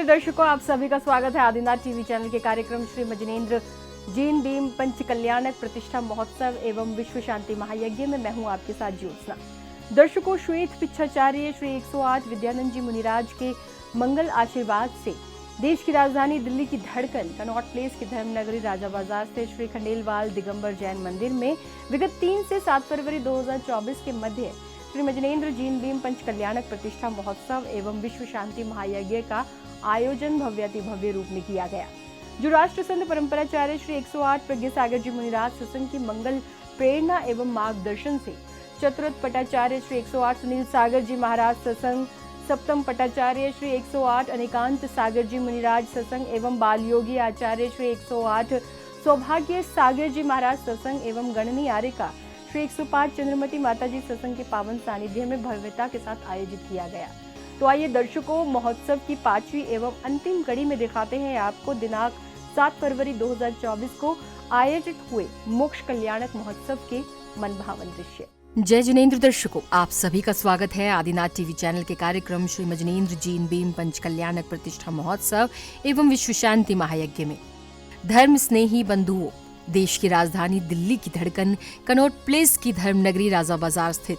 दर्शकों, आप सभी का स्वागत है आदिनाथ टीवी चैनल के कार्यक्रम श्री मजनेन्द्र जैन भीम पंच कल्याणक प्रतिष्ठा महोत्सव एवं विश्व शांति महायज्ञ में मैं हूं आपके साथ ज्योत्सना। दर्शकों, श्वेत पिच्छाचार्य श्री 108 विद्यानंद जी मुनिराज के मंगल आशीर्वाद से देश की राजधानी दिल्ली की धड़कन कनॉट प्लेस के धर्मनगरी राजा बाजार स्थित श्री खंडेलवाल दिगंबर जैन मंदिर में विगत 3 से 7 फरवरी 2024 के मध्य श्री मजनेन्द्र जैन भीम पंच कल्याणक प्रतिष्ठा महोत्सव एवं विश्व शांति महायज्ञ का आयोजन भव्य रूप में किया गया, जो राष्ट्र संत परंपराचार्य श्री 108 प्रज्ञा सागर जी मुनिराज सत्संग की मंगल प्रेरणा एवं मार्गदर्शन से चतुर्थ पटाचार्य श्री 108 सुनील सागर जी महाराज सत्संग, सप्तम पटाचार्य श्री 108 अनिकांत सागर जी मुनिराज सत्संग एवं बाल योगी आचार्य श्री 108 सौभाग्य सागर जी महाराज सत्संग एवं गणनी आर्यका श्री 105 चंद्रमती माता जी सत्संग के पावन सानिध्य में भव्यता के साथ आयोजित किया गया। तो आइए दर्शकों, महोत्सव की 5वीं एवं अंतिम कड़ी में दिखाते हैं आपको दिनांक 7 फरवरी 2024 को आयोजित हुए मोक्ष कल्याणक महोत्सव के मनभावन दृश्य। जय जिनेन्द्र दर्शकों, आप सभी का स्वागत है आदिनाथ टीवी चैनल के कार्यक्रम श्री मजनेन्द्र जैन भीम पंच कल्याणक प्रतिष्ठा महोत्सव एवं विश्व शांति महायज्ञ में। धर्म स्नेही बंधुओं, देश की राजधानी दिल्ली की धड़कन कनॉट प्लेस की धर्मनगरी राजा बाजार स्थित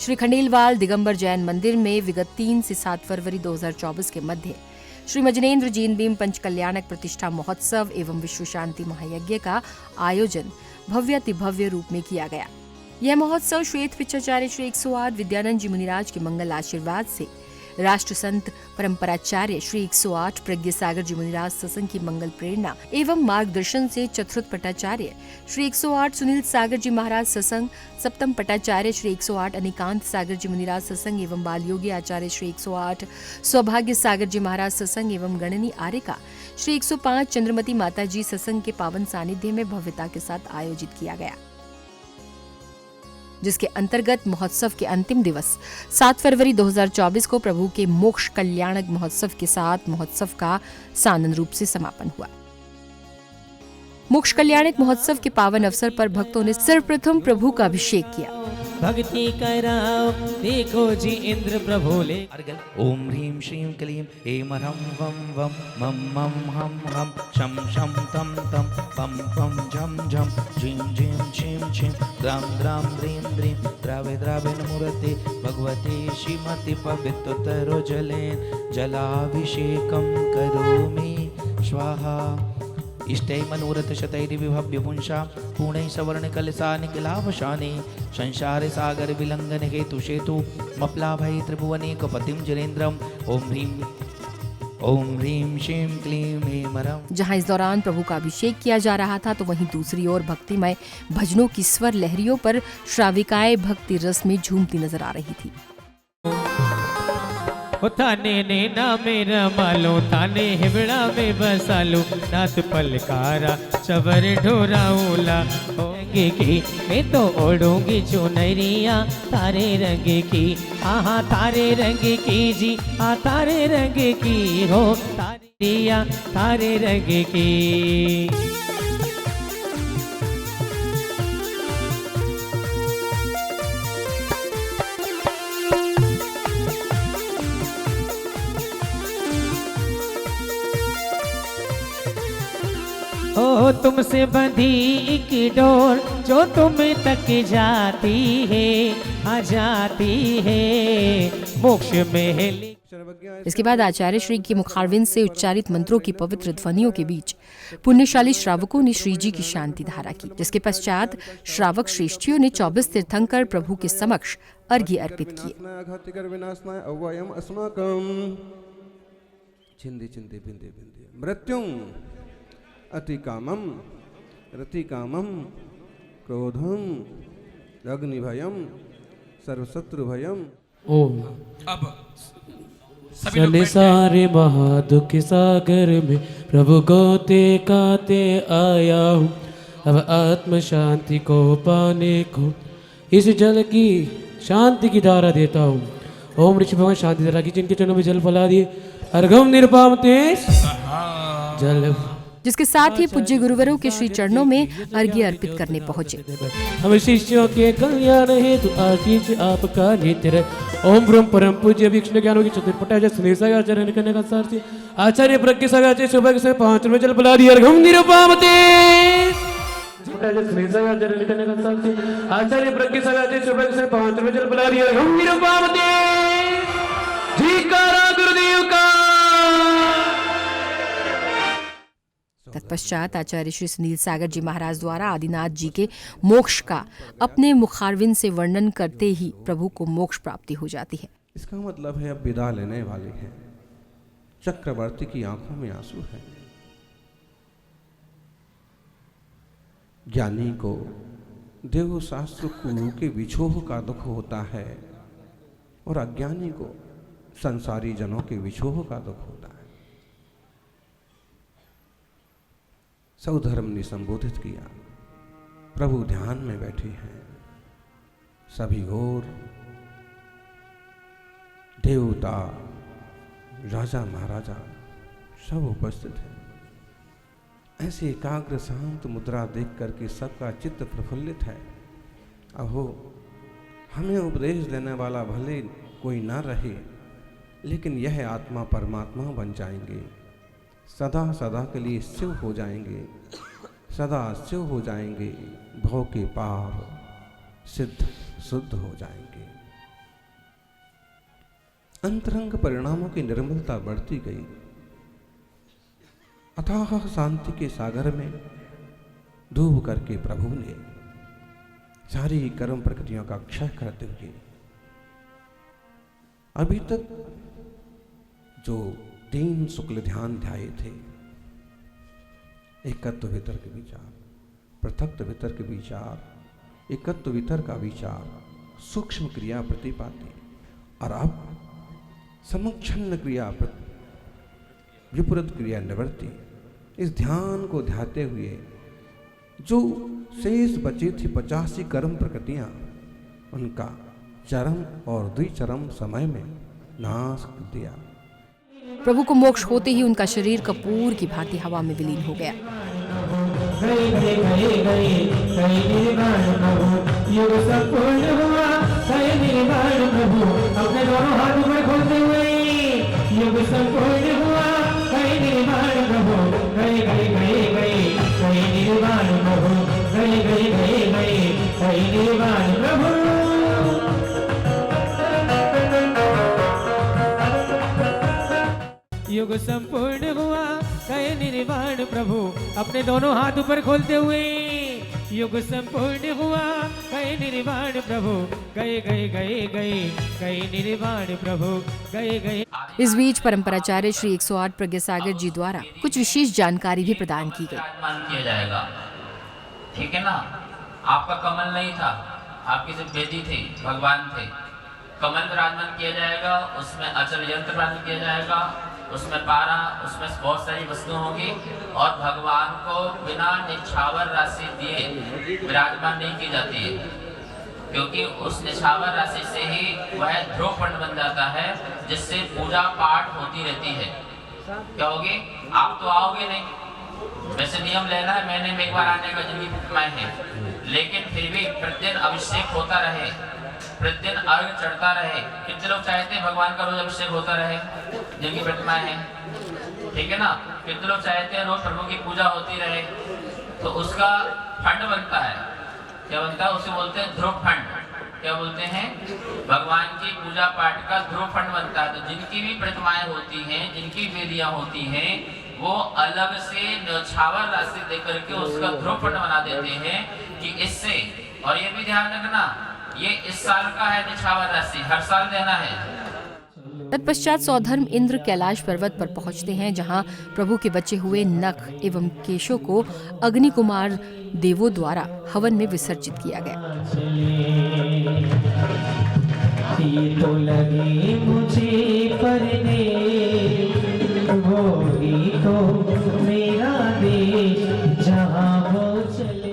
श्री खंडेलवाल दिगंबर जैन मंदिर में विगत 3 से 7 फरवरी 2024 के मध्य श्री मजनेन्द्र जैन भीम पंच कल्याणक प्रतिष्ठा महोत्सव एवं विश्व शांति महायज्ञ का आयोजन भव्य रूप में किया गया। यह महोत्सव श्वेत पिच्छाचार्य श्री 108 विद्यानंद जी मुनिराज के मंगल आशीर्वाद से राष्ट्र संत परंपराचार्य श्री 108 प्रज्ञा सागर जी मुनिराज सत्संग की मंगल प्रेरणा एवं मार्गदर्शन से चतुर्थ पटाचार्य श्री 108 सुनील सागर जी महाराज सत्संग, सप्तम पटाचार्य श्री 108 अनिकांत सागर जी मुनिराज सत्संग एवं बाल योगी आचार्य श्री 108 सौभाग्य सागर जी महाराज सत्संग एवं गणनी आर्यका श्री 105 चंद्रमती माता जी सत्संग के पावन सानिध्य में भव्यता के साथ आयोजित किया गया, जिसके अंतर्गत महोत्सव के अंतिम दिवस 7 फरवरी 2024 को प्रभु के मोक्ष कल्याणक महोत्सव के साथ महोत्सव का सानंद रूप से समापन हुआ। मोक्ष कल्याणक महोत्सव के पावन अवसर पर भक्तों ने सर्वप्रथम प्रभु का अभिषेक किया। भक्ति कराओ देखो जी इंद्र प्रभु ले। ओम ह्रीं श्रीं क्लीं ऐं ह्रं वं वं मं मं हं हं शं शं तं तं पं पं झं झं झीं झीं छीं छीं द्रां द्रां द्रीं द्रीं द्रावे द्रावे नमोरते भगवते श्रीमति पवित्रतरो जलेन जलाभिषेकं करोमि स्वाहा। इष्टै मनोरथ शतैर्विभव्य पुंसा पूर्णै सवर्ण कलसा निकलावशाने संसार सागर विलंघन हेतु सेतु मप्लाभै त्रिभुवनेक पतिं जनेन्द्रम ओम ह्रीं श्रीं क्लीं ऐं ह्रं। जहां इस दौरान प्रभु का अभिषेक किया जा रहा था, तो वहीं दूसरी ओर भक्तिमय भजनों की स्वर लहरियों पर श्राविकाएं भक्ति रस में झूमती नजर आ रही थी। थाने ने ना मेरा मालो थाने हिबड़ा में बसालो नाथ पलकारा चवर ढोराऊला रंगे की मैं तो ओढ़ूंगी चुनरिया तारे रंग की आहा तारे रंग की जी आ तारे रंग की हो तारिया तारे रंग की। ओ तुमसे बंधी एक डोर जो तुम तक जाती है आ जाती है मोक्ष में। इसके बाद आचार्य श्री के मुखारविंद से उच्चारित मंत्रों की पवित्र ध्वनियों के बीच पुण्यशाली श्रावकों ने श्री जी की शांति धारा की, जिसके पश्चात श्रावक श्रेष्ठियों ने 24 तीर्थंकर प्रभु के समक्ष अर्घ्य अर्पित किए। मृत्युं अति कामम रति कामम क्रोधम अग्निभयम सर्वशत्रु भयम। ओम संसारे महादुख सागर में प्रभु गोते काते आया हूँ, अब आत्म शांति को पाने को इस जल की शांति की धारा देता हूँ। ओम ऋषि भगवान शांति धारा की जिनके चरणों में जल फैला दिए अर्घम निर्पाम तेज जल, जिसके साथ ही पूज्य गुरुवरों के श्री चरणों में अर्घ्य अर्पित करने पहुंचे। हम शिष्यों के कल्याण हेतु आशीष आपका नित्य रहे। ओम ब्रह्म परम पूज्य विष्णु ज्ञानों की चतुर्पटा सुनील सागर चरण करने का सारथी आचार्य प्रज्ञ सव्याचे सुभग से 5 रुपये जल बुला दिया घम निरुपामते आचार्य प्रज्ञ सव्याचे सुभग से 5 रुपये जल बुला दिया घम निरुपामते जयकारा गुरुदेव का। तत्पश्चात आचार्य श्री सुनील सागर जी महाराज द्वारा आदिनाथ जी के मोक्ष का अपने मुखारविंद से वर्णन करते ही प्रभु को मोक्ष प्राप्ति हो जाती है। इसका मतलब है अब विदा लेने वाले हैं। चक्रवर्ती की आंखों में आंसू है। ज्ञानी को देव शास्त्र कुरु के विछोह का दुख होता है और अज्ञानी को संसारी जनों के विछोह का दुख होता है। सौधर्म ने संबोधित किया। प्रभु ध्यान में बैठे हैं। सभी ओर देवता राजा महाराजा सब उपस्थित हैं। ऐसे एकाग्र शांत मुद्रा देख करके सबका चित्त प्रफुल्लित है। अहो, हमें उपदेश देने वाला भले कोई ना रहे, लेकिन यह आत्मा परमात्मा बन जाएंगे, सदा सदा के लिए शिव हो जाएंगे, सदा शिव हो जाएंगे, भव के पार सिद्ध शुद्ध हो जाएंगे। अंतरंग परिणामों की निर्मलता बढ़ती गई। अथाह शांति के सागर में डूब करके प्रभु ने सारी कर्म प्रकृतियों का क्षय करते हुए अभी तक जो 3 शुक्ल ध्यान ध्याये थे, एकत्व वितर्क विचार, पृथक वितर्क विचार, एकत्व वितर्क का विचार, सूक्ष्म क्रिया प्रतिपाती, और अब समक्षन्न क्रिया विपरीत क्रिया निवृत्ति, इस ध्यान को ध्याते हुए जो शेष बची थी 85 कर्म प्रकृतियां, उनका चरम और द्विचरम समय में नाश कर दिया। प्रभु को मोक्ष होते ही उनका शरीर कपूर की भांति हवा में विलीन हो गया। युग संपूर्ण हुआ, गए निर्वाण प्रभु अपने दोनों हाथ ऊपर खोलते हुए। युग संपूर्ण हुआ, गए निर्वाण प्रभु, गए गए गए गए गए निर्वाण प्रभु, गए गए गए गए गए निर्वाण प्रभु। युग संपूर्ण हुआ, गए निर्वाण प्रभु अपने दोनों हाथ ऊपर खोलते हुए। युग संपूर्ण हुआ, गए निर्वाण प्रभु, गए गए गए गए गए निर्वाण प्रभु, गए गए। इस बीच परंपराचार्य श्री 108 प्रज्ञ सागर जी द्वारा कुछ विशेष जानकारी भी प्रदान की गई। किया जाएगा, ठीक है ना। आपका कमल नहीं था, आपकी सिर्फ बेदी थी, भगवान थे। कमल विराजमान किया जाएगा, उसमें अचल यंत्र विराजमान किया जाएगा, उसमें पारा, उसमें बहुत सारी वस्तुएं होंगी, और भगवान को बिना निछावर राशि दिए विराजमान नहीं की जाती है, क्योंकि उस निछावर राशि से ही वह ध्रुव फंड बन जाता है, जिससे पूजा पाठ होती रहती है। क्या होगी? आप तो आओगे नहीं, वैसे नियम लेना है, महीने में एक बार आने का जिंदगी प्रतिमाएं है, लेकिन फिर भी प्रतिदिन अभिषेक होता रहे, प्रतिदिन अर्घ चढ़ता रहे। कितने लोग चाहते हैं भगवान का रोज अभिषेक होता रहे, जिनकी प्रतिमाएं हैं, ठीक है ना। कितने लोग चाहते हैं रोज प्रभु की पूजा होती रहे, तो उसका फंड बनता है। क्या बनता है? उसे बोलते हैं ध्रुव फंड। क्या बोलते हैं? भगवान की पूजा पाठ का ध्रुव फंड बनता है। तो जिनकी भी प्रतिमाएं होती हैं, जिनकी वेदियां होती हैं, वो अलग से न्यौछावर राशि देकर के उसका ध्रुव फंड बना देते हैं कि इससे, और ये भी ध्यान रखना, ये इस साल का है निछावर राशि, हर साल देना है। तत्पश्चात सौधर्म इंद्र कैलाश पर्वत पर पहुंचते हैं, जहां प्रभु के बचे हुए नख एवं केशों को अग्नि कुमार देवों द्वारा हवन में विसर्जित किया गया। तो लगे मुझे परने, वो ही तो मेरा देश जहाँ वो चले।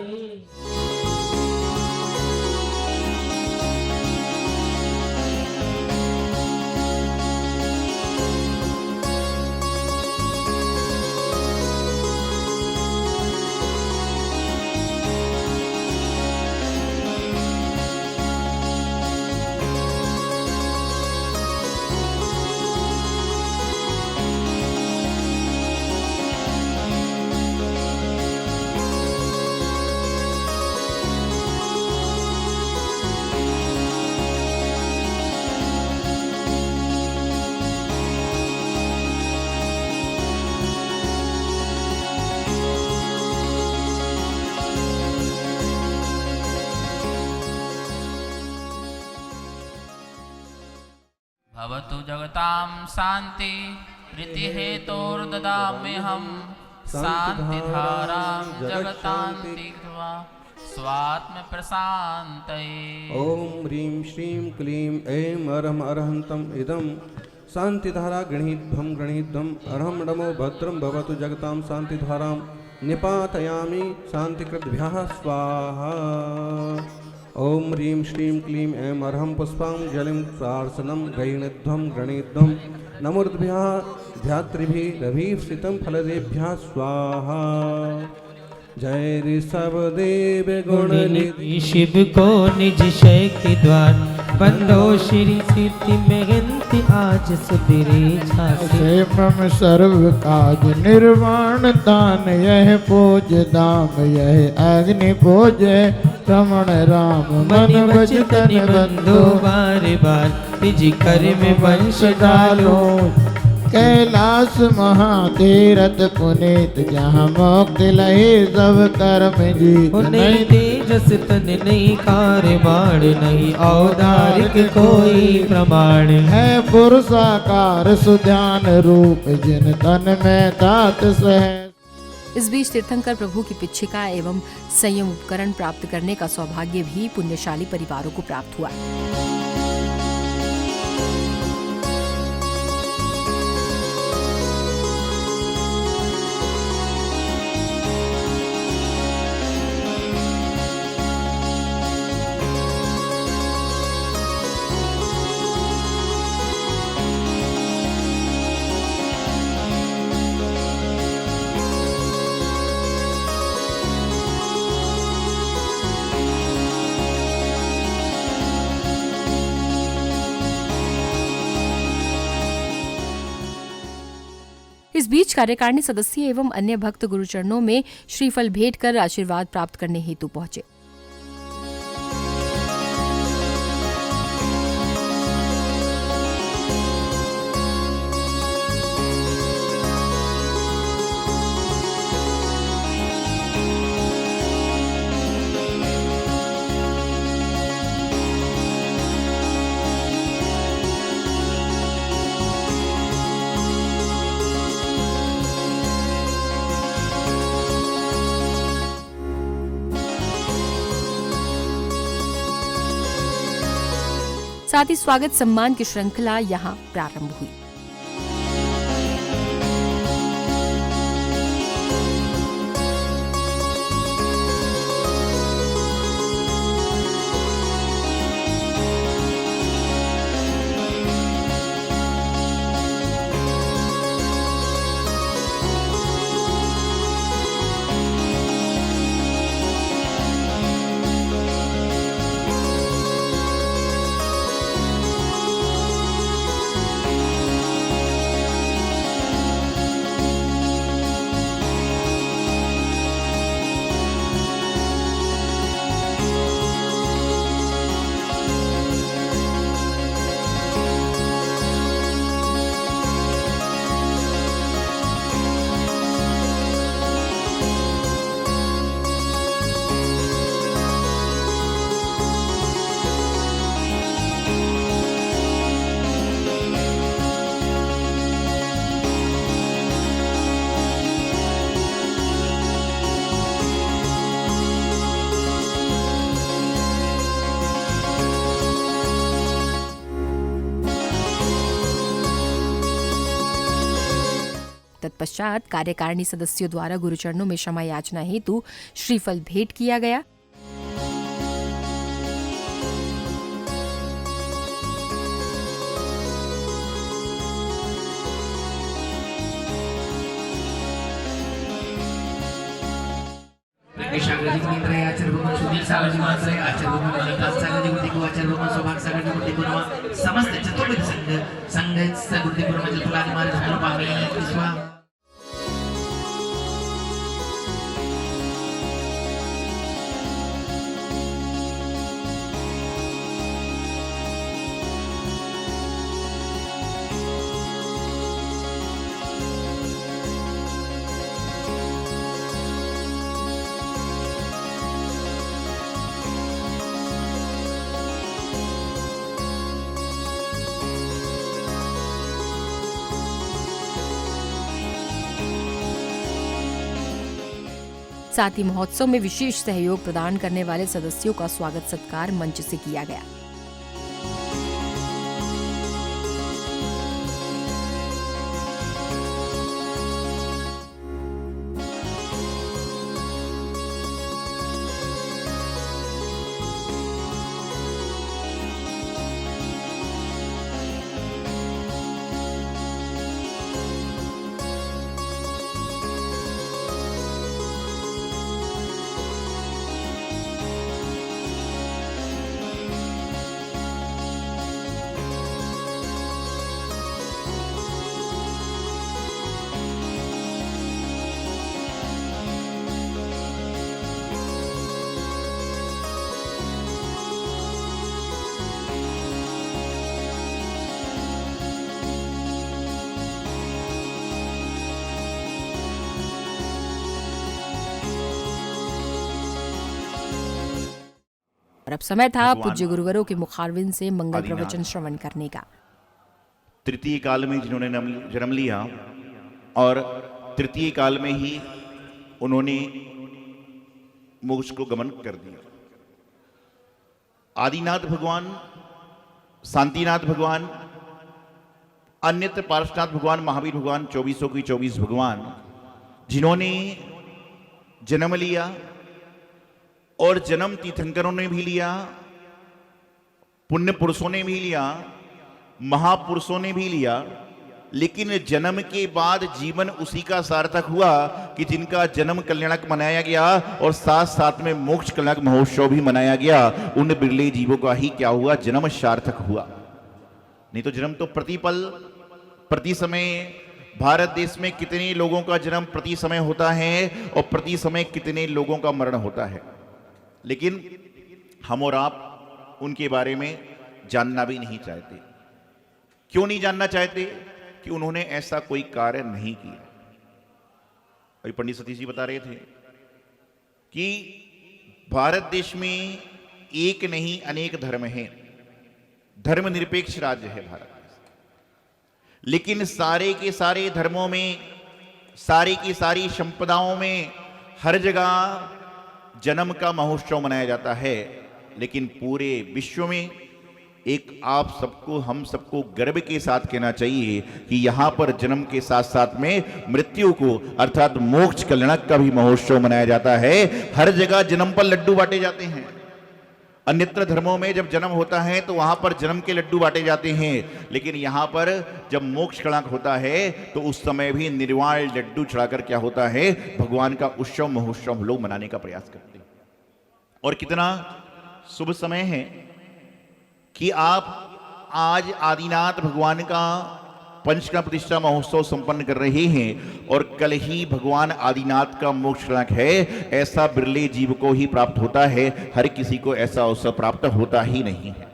भवतु जगतां शांति प्रीति हेतोर्ददाम्यहं शांतिधारां जगतान्तिकृत्वा स्वात्म प्रशान्तये। ओम ह्रीं श्रीं क्लीं ऐं अरहं अरहन्तं इदं शांतिधारा गृहीध्वं अरहं नमो भद्रं भवतु जगतां शांतिधारां निपातयामि शांतिकृद्भ्यः स्वाहा। ओम ह्रीं श्रीं क्लीं ऐं अरहं पुष्पाञ्जलिं प्रार्थनं गृहीध्वं नमोर्भ्यः ध्यात्रिभिरभीप्सितं फलदेभ्यः स्वाहा। जय ऋषभ देव गुणनिधि शिव को निज शक्ति द्वार बंदो श्री सिद्धि में गिनती आज सुधीरे झांसे। मम सर्व काज निर्वाण दान यह पूज दाम यह अग्नि पूजे रमण राम मन वचन बंधु बार बार निज कर में वंश डालो। कैलाश महातीरथ पुनीत जहाँ मोक्ष लहे सब कर्म जी। नहीं तेजस तन नहीं कार्य बाण नहीं औदारिक कोई प्रमाण है पुरुषाकार सुध्यान रूप जिन तन में तात सह। इस बीच तीर्थंकर प्रभु की पिच्छिका एवं संयम उपकरण प्राप्त करने का सौभाग्य भी पुण्यशाली परिवारों को प्राप्त हुआ। इस बीच कार्यकारिणी सदस्य एवं अन्य भक्त गुरुचरणों में श्रीफल भेंट कर आशीर्वाद प्राप्त करने हेतु पहुंचे। साथ ही स्वागत सम्मान की श्रृंखला यहाँ प्रारंभ हुई। तत्पश्चात कार्यकारिणी सदस्यों द्वारा गुरुचरणों में क्षमा याचना हेतु श्रीफल भेंट किया गया। समस्त चतुर्विध संघ गुरुदेव साथ ही महोत्सव में विशेष सहयोग प्रदान करने वाले सदस्यों का स्वागत सत्कार मंच से किया गया। और अब समय था पूज्य गुरुवरों के मुखारविंद से मंगल प्रवचन श्रवण करने का। तृतीय काल में जिन्होंने जन्म लिया और तृतीय काल में ही उन्होंने मोक्ष को गमन कर दिया। आदिनाथ भगवान, शांतिनाथ भगवान, अन्यत्र पार्श्वनाथ भगवान, महावीर भगवान, 24 की 24 भगवान, जिन्होंने जन्म लिया और जन्म तीर्थंकरों ने भी लिया, पुण्य पुरुषों ने भी लिया, महापुरुषों ने भी लिया, लेकिन जन्म के बाद जीवन उसी का सार्थक हुआ कि जिनका जन्म कल्याणक मनाया गया और साथ साथ में मोक्ष कल्याणक महोत्सव भी मनाया गया, उन बिरले जीवों का ही क्या हुआ, जन्म सार्थक हुआ। नहीं तो जन्म तो प्रतिपल प्रति समय, भारत देश में कितने लोगों का जन्म प्रति समय होता है और प्रति समय कितने लोगों का मरण होता है, लेकिन हम और आप उनके बारे में जानना भी नहीं चाहते। क्यों नहीं जानना चाहते? कि उन्होंने ऐसा कोई कार्य नहीं किया। अभी पंडित सतीश जी बता रहे थे कि भारत देश में एक नहीं अनेक धर्म हैं, धर्मनिरपेक्ष राज्य है भारत देश, लेकिन सारे के सारे धर्मों में, सारी की सारी संपदाओं में हर जगह जन्म का महोत्सव मनाया जाता है। लेकिन पूरे विश्व में एक आप सबको, हम सबको गर्व के साथ कहना चाहिए कि यहां पर जन्म के साथ साथ में मृत्यु को अर्थात मोक्ष कल्याणक का भी महोत्सव मनाया जाता है। हर जगह जन्म पर लड्डू बांटे जाते हैं। अन्यत्र धर्मों में जब जन्म होता है तो वहां पर जन्म के लड्डू बांटे जाते हैं, लेकिन यहां पर जब मोक्ष कल्याणक होता है तो उस समय भी निर्वाण लड्डू चढ़ाकर क्या होता है, भगवान का उत्सव महोत्सव हम लोग मनाने का प्रयास करते हैं। और कितना शुभ समय है कि आप आज आदिनाथ भगवान का पंचकर्म प्रतिष्ठा महोत्सव संपन्न कर रहे हैं और कल ही भगवान आदिनाथ का मोक्ष कल्याणक है। ऐसा बिरले जीव को ही प्राप्त होता है, हर किसी को ऐसा अवसर प्राप्त होता ही नहीं है।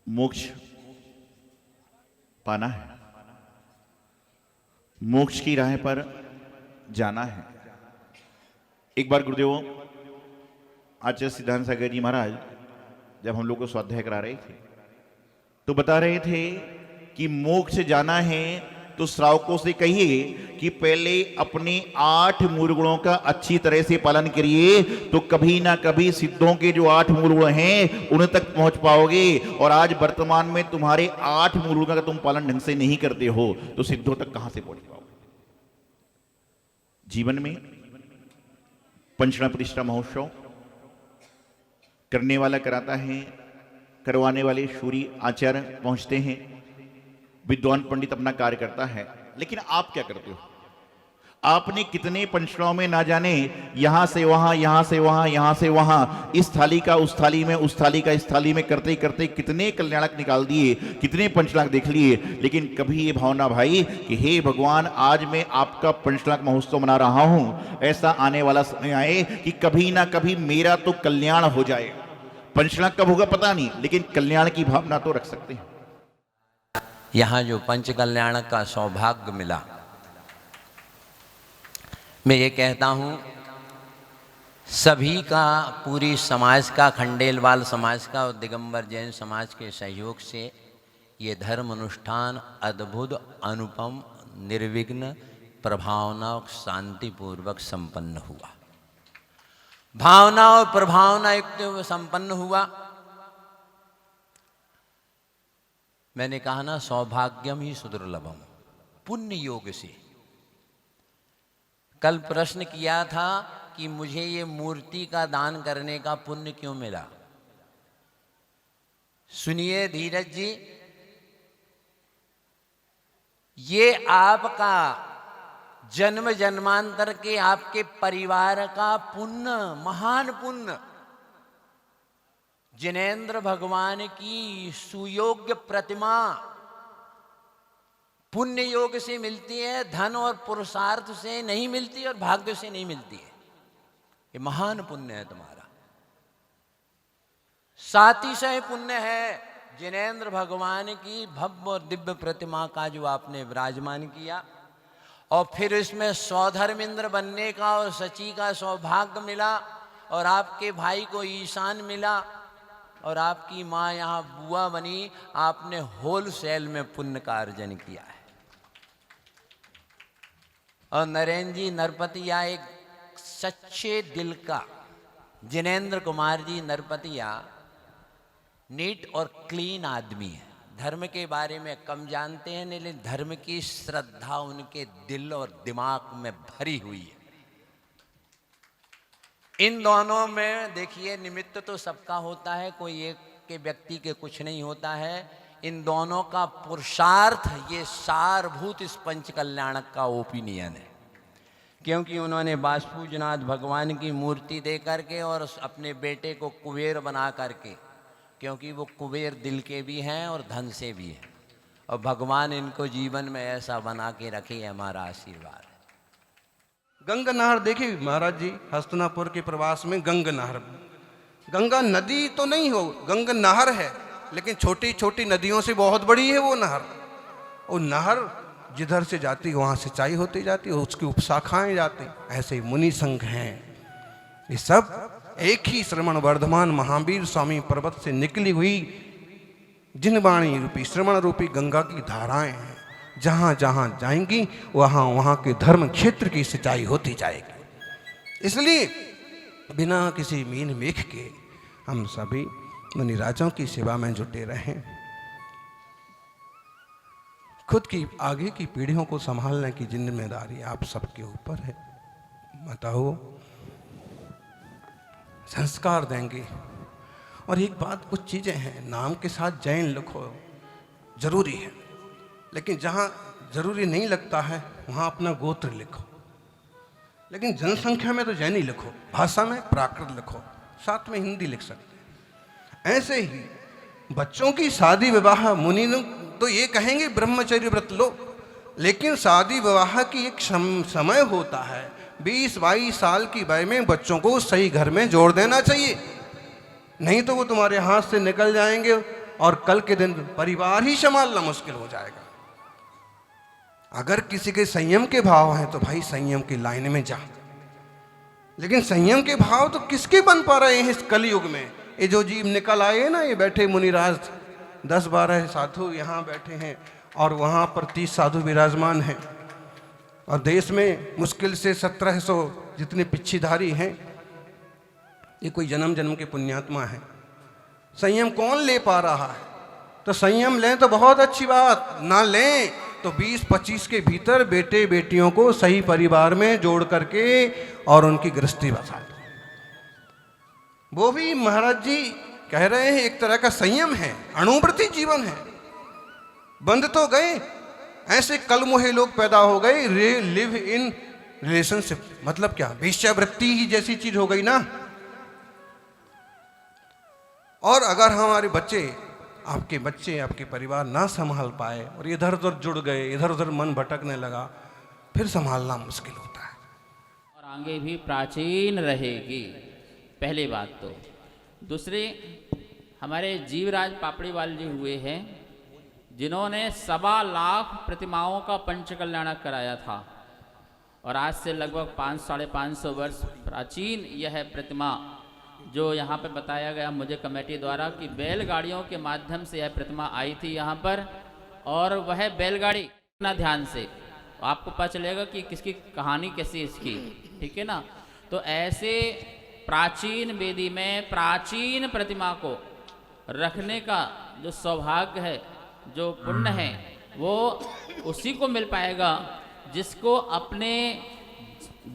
मोक्ष पाना है, मोक्ष की राह पर जाना है। एक बार गुरुदेव आचार्य सिद्धांत सागर जी महाराज जब हम लोग को स्वाध्याय करा रहे थे तो बता रहे थे कि मोक्ष जाना है तो श्रावकों से कहिए कि पहले अपने 8 मूल गुणों का अच्छी तरह से पालन करिए, तो कभी ना कभी सिद्धों के जो 8 मूल गुण हैं उन तक पहुंच पाओगे। और आज वर्तमान में तुम्हारे 8 मूल गुणों का तुम पालन ढंग से नहीं करते हो तो सिद्धों तक कहां से पहुंच पाओगे। जीवन में पंचकर्म प्रतिष्ठा महोत्सव करने वाला कराता है, करवाने वाले शूरी आचार्य पहुंचते हैं, विद्वान पंडित अपना कार्य करता है, लेकिन आप क्या करते हो? आपने कितने पंचकर्मों में ना जाने यहां से वहां, यहां से वहां, यहां से वहां, इस थाली का उस थाली में, उस थाली का इस थाली में करते करते कितने कल्याणक निकाल दिए, कितने पंचकर्म देख लिए, लेकिन कभी ये भावना भाई कि हे भगवान आज मैं आपका पंचकर्म महोत्सव मना रहा हूं, ऐसा आने वाला समय आए कि कभी ना कभी मेरा तो कल्याण हो जाए। पंचकर्म कब होगा पता नहीं, लेकिन कल्याण की भावना तो रख सकते हैं। यहाँ जो पंच कल्याण का सौभाग्य मिला, मैं ये कहता हूँ सभी का, पूरी समाज का, खंडेलवाल समाज का और दिगंबर जैन समाज के सहयोग से ये धर्म अनुष्ठान अद्भुत, अनुपम, निर्विघ्न प्रभावना और शांतिपूर्वक संपन्न हुआ। भावना और प्रभावना युक्त संपन्न हुआ। मैंने कहा ना, सौभाग्यम ही सुदुर्लभम, पुण्य योग से। कल प्रश्न किया था कि मुझे ये मूर्ति का दान करने का पुण्य क्यों मिला। सुनिए धीरज जी, ये आपका जन्म जन्मांतर के आपके परिवार का पुण्य, महान पुण्य, जिनेंद्र भगवान की सुयोग्य प्रतिमा पुण्य योग से मिलती है, धन और पुरुषार्थ से नहीं मिलती और भाग्य से नहीं मिलती है। ये महान पुण्य है तुम्हारा, सातिशय पुण्य है जिनेंद्र भगवान की भव्य और दिव्य प्रतिमा का जो आपने विराजमान किया, और फिर इसमें सौधर्मेंद्र बनने का और सची का सौभाग्य मिला, और आपके भाई को ईशान मिला, और आपकी माँ यहाँ बुआ बनी। आपने होलसेल में पुण्य का अर्जन किया है। और नरेंद्र जी नरपतिया एक सच्चे दिल का, जिनेंद्र कुमार जी नरपतिया नीट और क्लीन आदमी है। धर्म के बारे में कम जानते हैं, लेकिन धर्म की श्रद्धा उनके दिल और दिमाग में भरी हुई है। इन दोनों में देखिए, निमित्त तो सबका होता है, कोई एक के व्यक्ति के कुछ नहीं होता है। इन दोनों का पुरुषार्थ ये सारभूत इस पंच कल्याणक का ओपिनियन है, क्योंकि उन्होंने वासुपूजनाथ भगवान की मूर्ति दे करके और अपने बेटे को कुबेर बना करके, क्योंकि वो कुबेर दिल के भी हैं और धन से भी हैं, और भगवान इनको जीवन में ऐसा बना के रखे, हमारा आशीर्वाद है। गंगा नहर देखिए महाराज जी, हस्तिनापुर के प्रवास में गंगा नहर, गंगा नदी तो नहीं हो, गंगा नहर है, लेकिन छोटी छोटी नदियों से बहुत बड़ी है वो नहर। वो नहर जिधर से जाती है वहाँ सिंचाई होती जाती है, उसकी उपशाखाएं जाती। ऐसे ही मुनि संघ हैं, ये सब एक ही श्रवण वर्धमान महावीर स्वामी पर्वत से निकली हुई जिनवाणी रूपी श्रवण रूपी गंगा की धाराएं हैं। जहाँ जहाँ जाएंगी वहाँ वहाँ के धर्म क्षेत्र की सिंचाई होती जाएगी। इसलिए बिना किसी मीन मेख के हम सभी मुनि राजाओं की सेवा में जुटे रहें। खुद की आगे की पीढ़ियों को संभालने की जिम्मेदारी आप सबके ऊपर है। बताओ, संस्कार देंगे। और एक बात, कुछ चीज़ें हैं, नाम के साथ जैन लिखो जरूरी है, लेकिन जहाँ जरूरी नहीं लगता है वहाँ अपना गोत्र लिखो। लेकिन जनसंख्या में तो जैन ही लिखो, भाषा में प्राकृत लिखो, साथ में हिंदी लिख सकते हैं। ऐसे ही बच्चों की शादी विवाह, मुनि तो ये कहेंगे ब्रह्मचर्य व्रत लो, लेकिन शादी विवाह की एक समय होता है। 20-22 साल की वय में बच्चों को सही घर में जोड़ देना चाहिए, नहीं तो वो तुम्हारे हाथ से निकल जाएंगे और कल के दिन परिवार ही संभालना मुश्किल हो जाएगा। अगर किसी के संयम के भाव हैं तो भाई संयम की लाइन में जा, लेकिन संयम के भाव तो किसके बन पा रहे हैं इस कलयुग में। ये जो जीव निकल आए ना, ये बैठे मुनिराज 10-12 साधु यहाँ बैठे हैं और वहाँ पर 30 साधु विराजमान हैं, और देश में मुश्किल से 1700 जितने पिच्छीधारी हैं, ये कोई जन्म जन्म के पुण्यात्मा हैं। संयम कौन ले पा रहा है? तो संयम लें तो बहुत अच्छी बात, ना लें तो 20-25 के भीतर बेटे बेटियों को सही परिवार में जोड़ करके और उनकी गृहस्थी बसा दो। वो भी महाराज जी कह रहे हैं एक तरह का संयम है, अणुव्रती जीवन है। बंद तो गए, ऐसे कलमुहे लोग पैदा हो गए, लिव इन रिलेशनशिप, मतलब क्या, वेश्यावृत्ति ही जैसी चीज हो गई ना। और अगर हमारे बच्चे, आपके परिवार ना संभाल पाए और इधर उधर जुड़ गए, इधर उधर मन भटकने लगा, फिर संभालना मुश्किल होता है। और आगे भी प्राचीन रहेगी, पहली बात तो। दूसरी, हमारे जीवराज पापड़ीवाल जी हुए हैं, जिन्होंने 1.25 लाख प्रतिमाओं का पंचकल्याणक कराया था, और आज से लगभग 500-550 वर्ष प्राचीन यह प्रतिमा, जो यहाँ पे बताया गया मुझे कमेटी द्वारा कि बैलगाड़ियों के माध्यम से यह प्रतिमा आई थी यहाँ पर, और वह बैलगाड़ी ना ध्यान से, आपको पता चलेगा कि किसकी कहानी कैसी है इसकी, ठीक है ना। तो ऐसे प्राचीन वेदी में प्राचीन प्रतिमा को रखने का जो सौभाग्य है, जो पुण्य है, वो उसी को मिल पाएगा जिसको अपने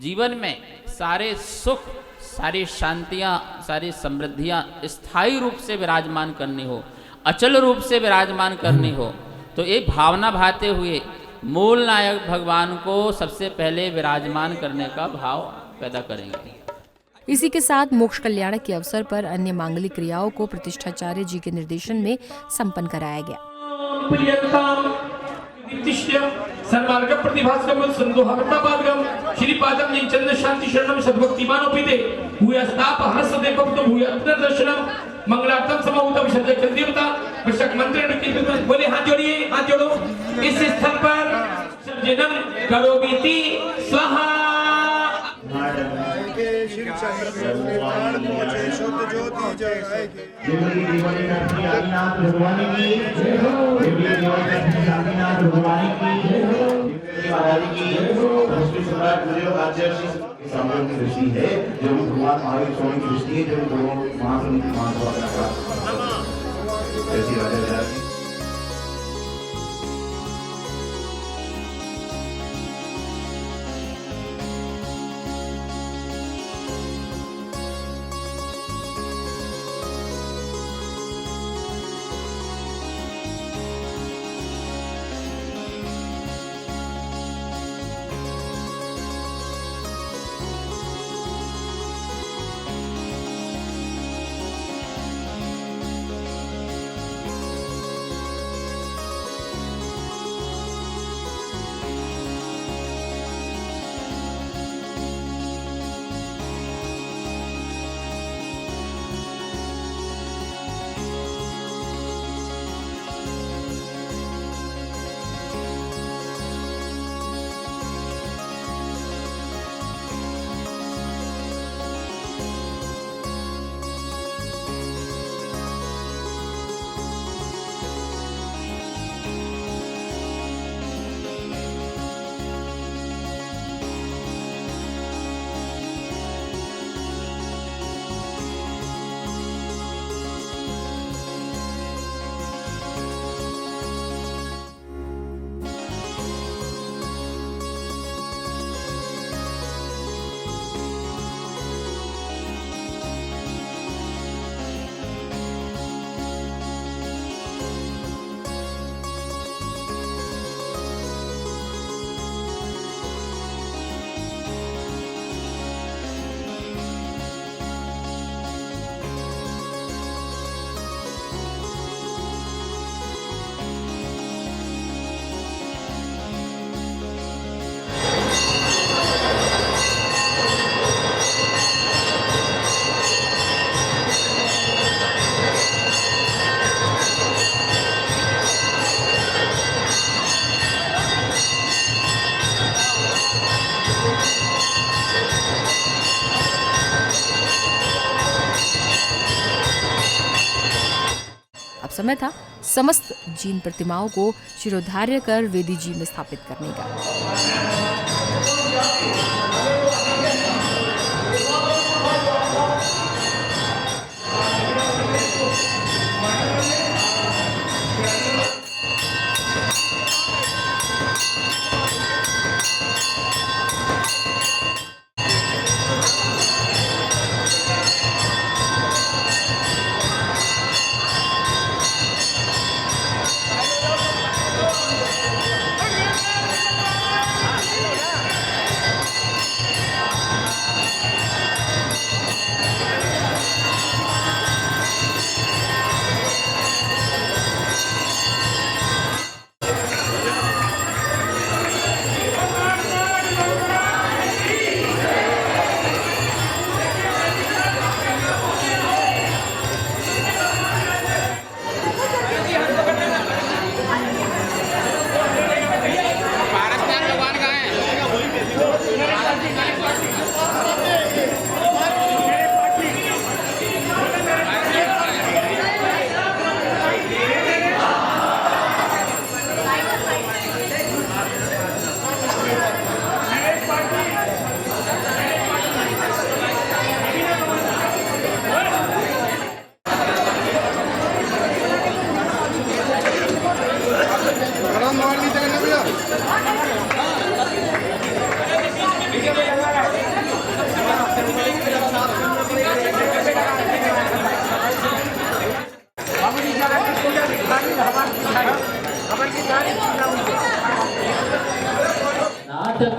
जीवन में सारे सुख, सारी शांतियाँ, सारी समृद्धियाँ स्थायी रूप से विराजमान करनी हो, अचल रूप से विराजमान करनी हो। तो ये भावना भाते हुए मूल नायक भगवान को सबसे पहले विराजमान करने का भाव पैदा करेंगे। इसी के साथ मोक्ष कल्याणक के अवसर पर अन्य मांगलिक क्रियाओं को प्रतिष्ठाचार्य जी के निर्देशन में संपन्न कराया गया। सन्मार्ग प्रतिभास्कम संदोहागम श्रीपादम निचंद शांति शरणम सद्भक्तिमानोपिते भूयस्ताप हर्ष देवक्त भूयत्र दर्शनम मंगलार्थम समूत विसर्जक देवता विषक मंत्र की बोले हाथ जोड़िए, हाथ जोड़ो। इस स्थल पर सर्जनम करोमीति स्वाहा। दृष्टि है जो भगवान महावीर स्वामी की दृष्टि है, जो दोनों महासमुनि की महासभा ऐसी राजा समय था समस्त जीन प्रतिमाओं को शिरोधार्य कर वेदी जी में स्थापित करने का।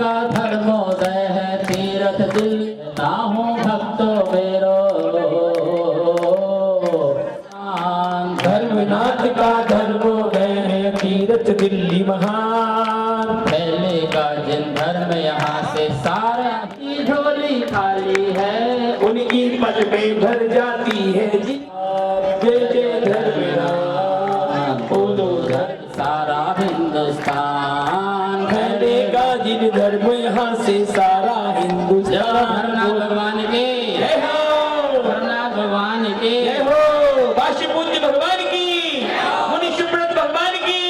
का धर्मोदय है तीरथ दिल्ली हूँ भक्तों मेरो धर्मनाथ का धर्मोदय है तीरथ दिल्ली महान। फैलेगा जिन धर्म यहाँ से सारा की झोली खाली है उनकी पद में भर जाती है जय जय धर्मनाथ बोलो धर्म सारा हिंदुस्तान फैलेगा जिन धर्म यहाँ से सारा हिंदुस्तान। धर्मनाथ भगवान के जय हो, धर्मनाथ भगवान के जय हो, वाशीपूज्य भगवान की, मुनि सुब्रत भगवान की।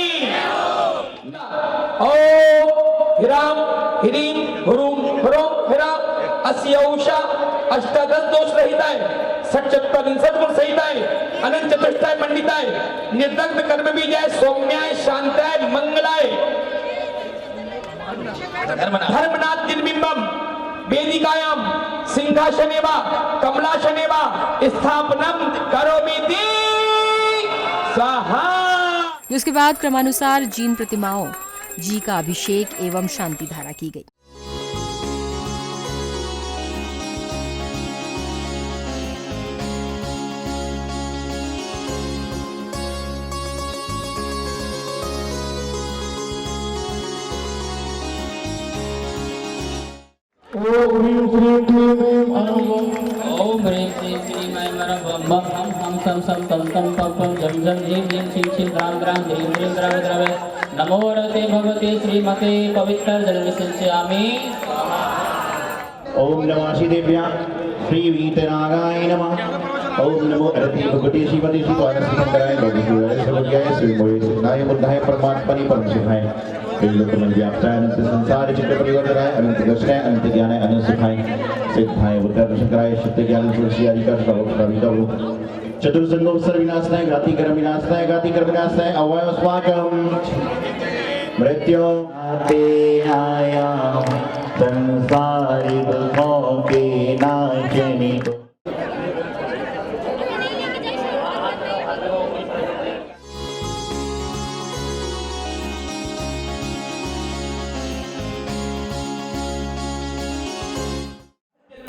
ओम हिराम हिरीम हुरूम हुरोम हिराम अस्यौषा अष्टादश दोष रहिताय सच्चत्तर सद्गुण सहिताय अनंत चतुष्टाय मंडिताय निर्दग्ध कर्म बीजाय सौम्याय शांताय मंगलाय धर्मनाथ निर्बिंबम वेदिकायाम सिंहासनेवा कमलासनेवा स्थापनम करोमीति स्वाहा। जिसके बाद क्रमानुसार जीन प्रतिमाओं जी का अभिषेक एवं शांति धारा की गई। ओम ह्रीं श्रीं श्रीं ऐं मरं वं वं हम सं सं तं तं पं पं जं जं झीं झीं छिं छिं द्रां द्रां ह्रीं ह्रीं द्रव द्रवे नमो रते भगवते श्रीमते पवित्र जल विसिंचयामि। ओम नमः श्रीदेव्या श्री वीतनागाय नमः। ओम नमो रति भगवती श्रीमती श्रीपादस्कंदराय भगवती सर्वज्ञाय श्रीमोहि सिद्धाय बुद्धाय परमात्मने परमशिवाय व्याप्ताय अनंत संसार चित्त परिवर्तनाय अनंत दर्शनाय अनंत ज्ञानाय अनंत सुखाय सिद्धाय बुद्धाय सत्य ज्ञान तुलसी आदि का श्लोक चतुर्संगो सर्वविनाशनाय घाति कर्म विनाशनाय अवयव स्वाकम मृत्यु आया संसारी दुखों के नाशनी।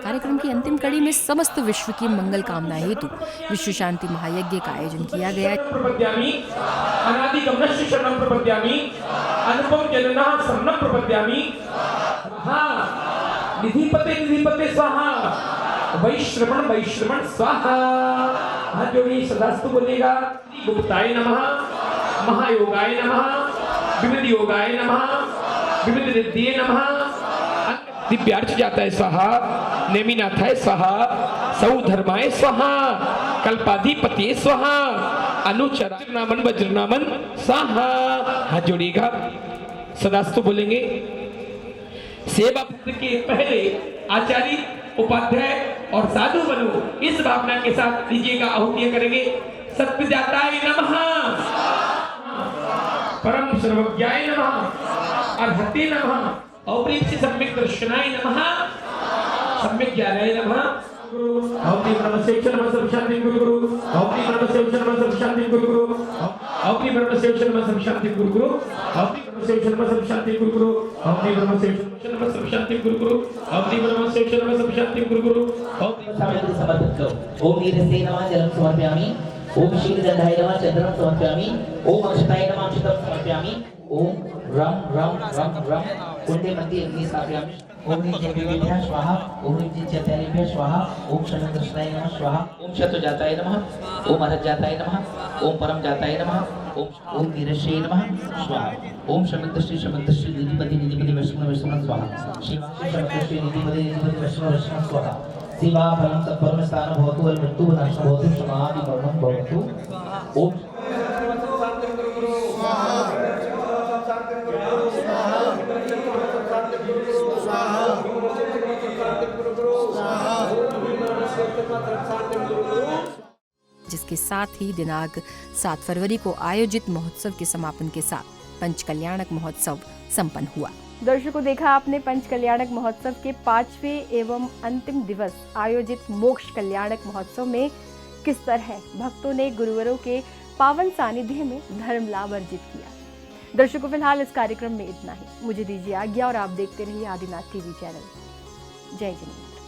कार्यक्रम की अंतिम कड़ी में समस्त विश्व की मंगल कामना हेतु विश्व शांति महायज्ञ का आयोजन किया गया। प्रपद्यामि अनादि गमनस्य शरणं प्रपद्यामि अनुपम जनना शरणं प्रपद्यामि स्वाहा निधिपते स्वाहा वैश्रवण स्वाहा। हाथ जोड़ी सदास्तु बोलेगा। गुप्ताय नमः महायोगाय नमः विविध योगाय नमः विविध रिद्धिये नमः। दिव्यार्च जाता है स्वाहा नेमिनाथाय स्वाहा सौधर्माय स्वाहा कल्पाधिपति स्वाहा अनुचरा नामन वज्रनामन स्वाहा। हाथ जोड़िएगा सदास्तु बोलेंगे। सेवा के पहले आचार्य उपाध्याय और साधु बनो इस भावना के साथ लीजिएगा आहुतियां करेंगे। सत्यजाताय नमः परम सर्वज्ञाय नमः अर्हते नमः औपरीक्ष सम्यक दर्शनाय नमः सम्यक ज्ञानाय नमः। औपरी ब्रह्म सेवचन नमः सब शांति गुरु औपरी ब्रह्म सेवचन नमः सब शांति गुरु औपरी ब्रह्म सेवचन नमः सब शांति गुरु औपरी ब्रह्म सेवचन नमः सब शांति गुरु औपरी ब्रह्म सेवचन नमः सब शांति गुरु औपरी ब्रह्म सेवचन नमः सब शांति गुरु समर्पित करो। ओम नीरसे नमः जलं समर्पयामि। ओम शीलदंडाय नमः चंद्रं समर्पयामि। ओम अक्षताय नमः अक्षतं समर्पयामि। ओम रम रम रम रम कुंडे मध्ये अग्नि स्थापयामि। ओम नीचभ्यः स्वाहा ओम नीचभ्यः स्वाहा ओम शरणदर्शनाय नमः स्वाहा ओम शतजाताय नमः ओम अरजाताय नमः ओम परम जाताय नमः ओम नीरसे नमः स्वाहा ओम शमंतश्री निधिपति वैष्णव स्वाहा शिवा शमंतश्री निधिपति वैष्णव स्वाहा शिवा फलं सत्परम स्थान भवतु और मृत्यु नाश भवतु समाधि मरणं भवतु। ओम जिसके साथ ही दिनांक 7 फरवरी को आयोजित महोत्सव के समापन के साथ पंच कल्याणक महोत्सव संपन्न हुआ। दर्शकों, देखा आपने पंच कल्याणक महोत्सव के 5वें एवं अंतिम दिवस आयोजित मोक्ष कल्याणक महोत्सव में किस तरह भक्तों ने गुरुवरों के पावन सानिध्य में धर्म लाभ अर्जित किया। दर्शकों, फिलहाल इस कार्यक्रम में इतना ही। मुझे दीजिए आज्ञा और आप देखते रहिए आदिनाथ टीवी चैनल। जय जिनेंद्र।